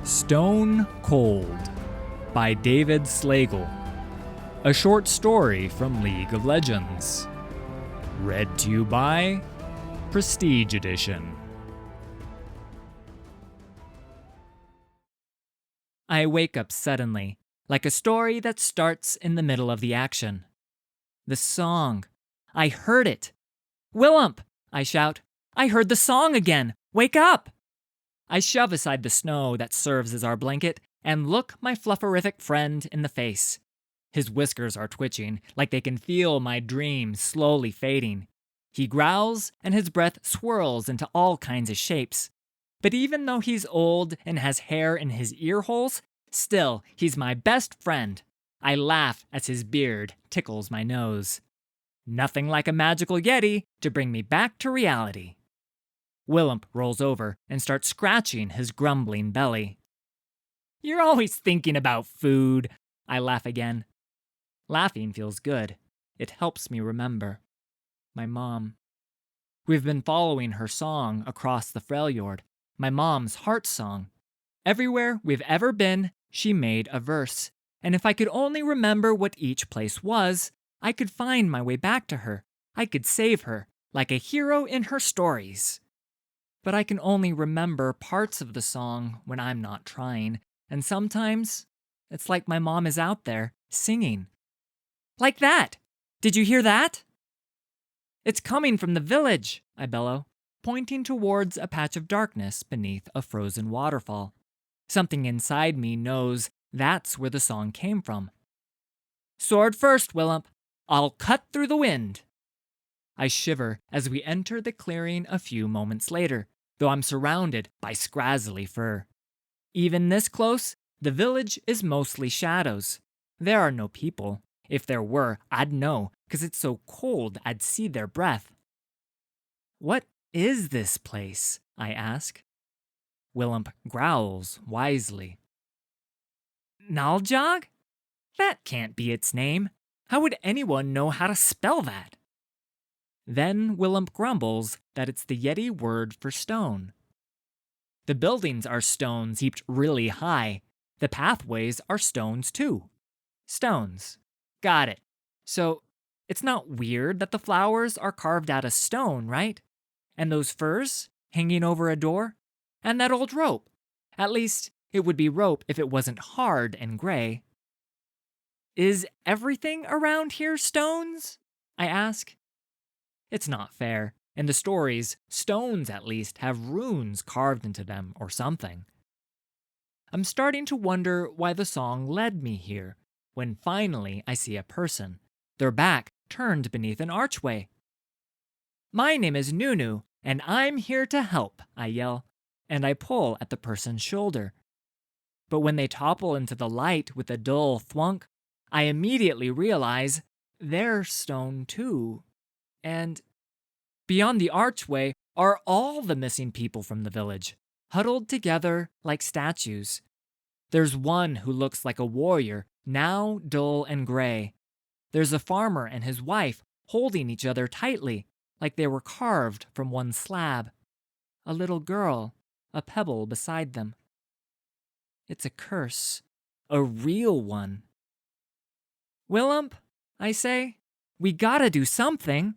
Stone Cold by David Slagle. A short story from League of Legends. Read to you by Prestige Edition. I wake up suddenly, like a story that starts in the middle of the action. The song. I heard it. "Willump!" I shout. "I heard the song again! Wake up!" I shove aside the snow that serves as our blanket and look my flufferific friend in the face. His whiskers are twitching, like they can feel my dream slowly fading. He growls, and his breath swirls into all kinds of shapes. But even though he's old and has hair in his ear holes, still, he's my best friend. I laugh as his beard tickles my nose. Nothing like a magical Yeti to bring me back to reality. Willump rolls over and starts scratching his grumbling belly. "You're always thinking about food," I laugh again. Laughing feels good. It helps me remember. My mom. We've been following her song across the Freljord, my mom's heart song. Everywhere we've ever been, she made a verse, and if I could only remember what each place was, I could find my way back to her. I could save her, like a hero in her stories. But I can only remember parts of the song when I'm not trying, and sometimes it's like my mom is out there singing. Like that! Did you hear that? "It's coming from the village," I bellow, pointing towards a patch of darkness beneath a frozen waterfall. Something inside me knows that's where the song came from. "Sword first, Willump. I'll cut through the wind." I shiver as we enter the clearing a few moments later, though I'm surrounded by scrazzly fur. Even this close, the village is mostly shadows. There are no people. If there were, I'd know, 'cause it's so cold I'd see their breath. "What is this place?" I ask. Willump growls wisely. "Naljog? That can't be its name. How would anyone know how to spell that?" Then Willump grumbles that it's the Yeti word for stone. The buildings are stones heaped really high. The pathways are stones too. Stones. Got it. So, it's not weird that the flowers are carved out of stone, right? And those furs hanging over a door? And that old rope? At least, it would be rope if it wasn't hard and gray. "Is everything around here stones?" I ask. It's not fair. In the stories, stones at least have runes carved into them or something. I'm starting to wonder why the song led me here, when finally I see a person, their back turned beneath an archway. "My name is Nunu, and I'm here to help," I yell, and I pull at the person's shoulder. But when they topple into the light with a dull thwunk, I immediately realize they're stone too. And beyond the archway are all the missing people from the village, huddled together like statues. There's one who looks like a warrior, now dull and gray. There's a farmer and his wife holding each other tightly, like they were carved from one slab. A little girl, a pebble beside them. It's a curse, a real one. "Willump," I say, "we gotta do something."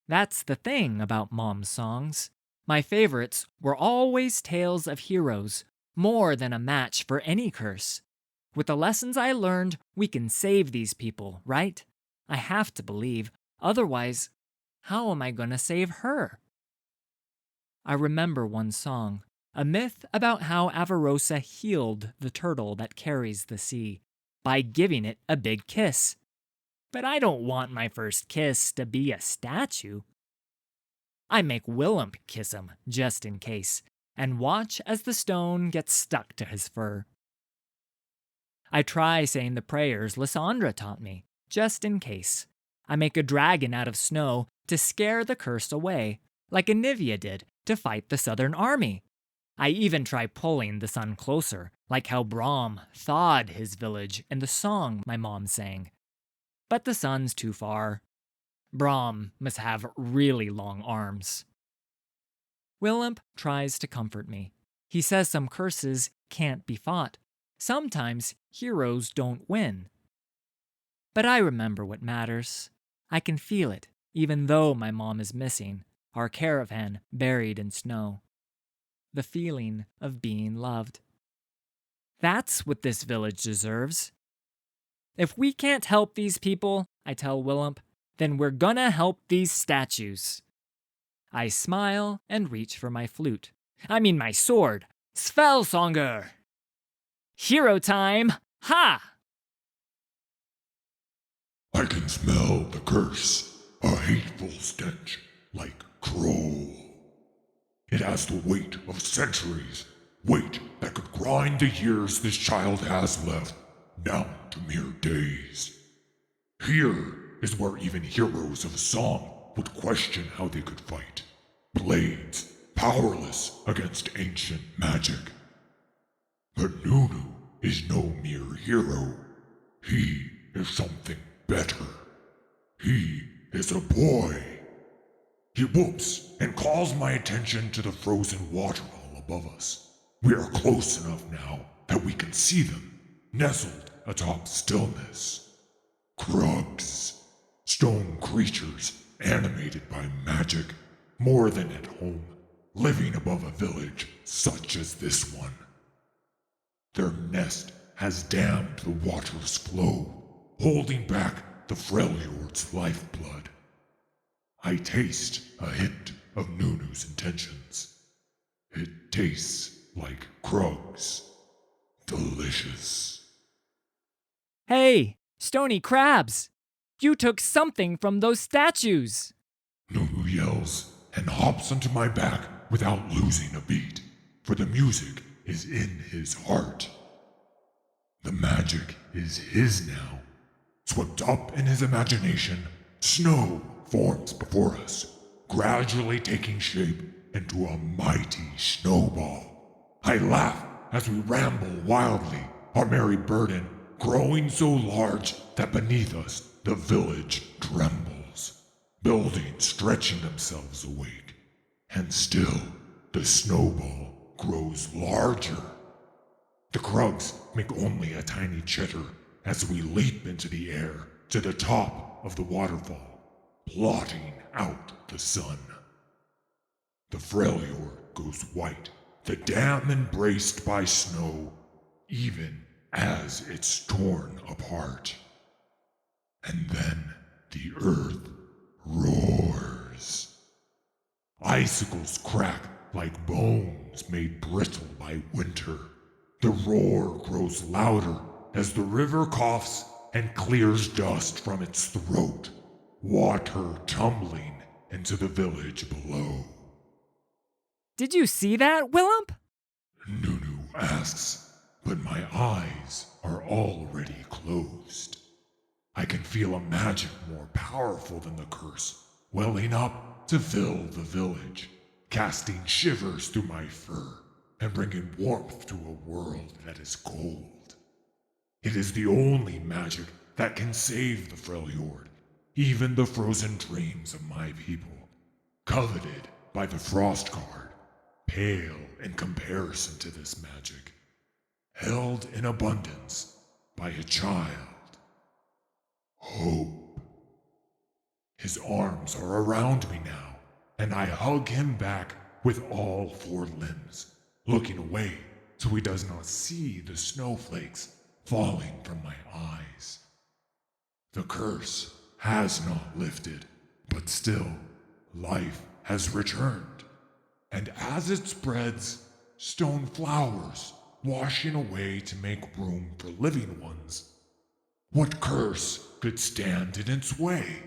That's the thing about Mom's songs. My favorites were always tales of heroes, more than a match for any curse. With the lessons I learned, we can save these people, right? I have to believe. Otherwise, how am I gonna save her? I remember one song, a myth about how Avarosa healed the turtle that carries the sea by giving it a big kiss. But I don't want my first kiss to be a statue. I make Willump kiss him, just in case, and watch as the stone gets stuck to his fur. I try saying the prayers Lysandra taught me, just in case. I make a dragon out of snow to scare the curse away, like Anivia did to fight the Southern Army. I even try pulling the sun closer, like how Braum thawed his village in the song my mom sang. But the sun's too far. Braum must have really long arms. Willump tries to comfort me. He says some curses can't be fought. Sometimes heroes don't win. But I remember what matters. I can feel it, even though my mom is missing, our caravan buried in snow. The feeling of being loved. That's what this village deserves. If we can't help these people, I tell Willump, then we're gonna help these statues. I smile and reach for my flute. I mean my sword. Svelsonger! Hero time! Ha! I can smell the curse, a hateful stench like coal. It has the weight of centuries, weight that could grind the years this child has left down to mere days. Here is where even heroes of song would question how they could fight. Blades, powerless against ancient magic. But Nunu is no mere hero. He is something better. He is a boy. He whoops and calls my attention to the frozen waterfall above us. We are close enough now that we can see them, nestled atop stillness. Krugs, stone creatures animated by magic, more than at home, living above a village such as this one. Their nest has dammed the water's flow, holding back the Freljord's lifeblood. I taste a hint of Nunu's intentions. It tastes like Krugs. Delicious. Hey, stony crabs! You took something from those statues! Nunu yells and hops onto my back without losing a beat, for the music is in his heart. The magic is his now. Swept up in his imagination, snow forms before us, gradually taking shape into a mighty snowball. I laugh as we ramble wildly, our merry burden growing so large that beneath us the village trembles, buildings stretching themselves awake, and still the snowball grows larger. The Krugs make only a tiny chitter as we leap into the air to the top of the waterfall, blotting out the sun. The Freljord goes white, the dam embraced by snow, even as it's torn apart. And then the earth roars. Icicles crack like bones made brittle by winter. The roar grows louder as the river coughs and clears dust from its throat, water tumbling into the village below. Did you see that, Willump? Nunu asks, but my eyes are already closed. I can feel a magic more powerful than the curse welling up to fill the village, casting shivers through my fur and bringing warmth to a world that is cold. It is the only magic that can save the Freljord, even the frozen dreams of my people, coveted by the Frostguard, pale in comparison to this magic, held in abundance by a child. Hope. His arms are around me now, and I hug him back with all four limbs, looking away so he does not see the snowflakes falling from my eyes. The curse has not lifted, but still, life has returned. And as it spreads, stone flowers washing away to make room for living ones. What curse could stand in its way?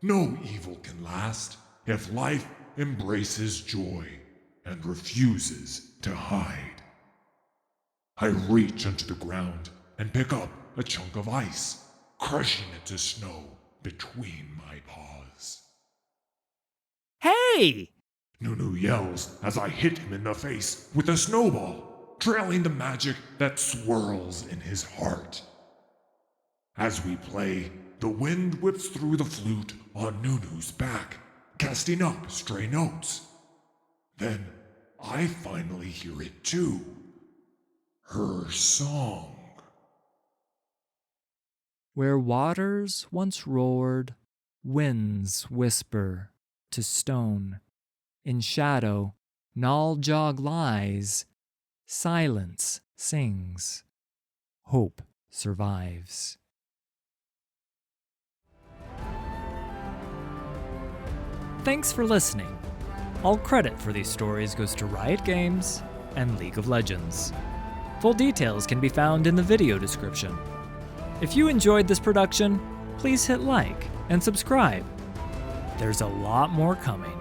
No evil can last if life embraces joy and refuses to hide. I reach onto the ground and pick up a chunk of ice, crushing it to snow between my paws. Hey! Nunu yells as I hit him in the face with a snowball, trailing the magic that swirls in his heart. As we play, the wind whips through the flute on Nunu's back, casting up stray notes. Then I finally hear it too. Her song. Where waters once roared, winds whisper to stone. In shadow, Naljog lies, silence sings, hope survives. Thanks for listening. All credit for these stories goes to Riot Games and League of Legends. Full details can be found in the video description. If you enjoyed this production, please hit like and subscribe. There's a lot more coming.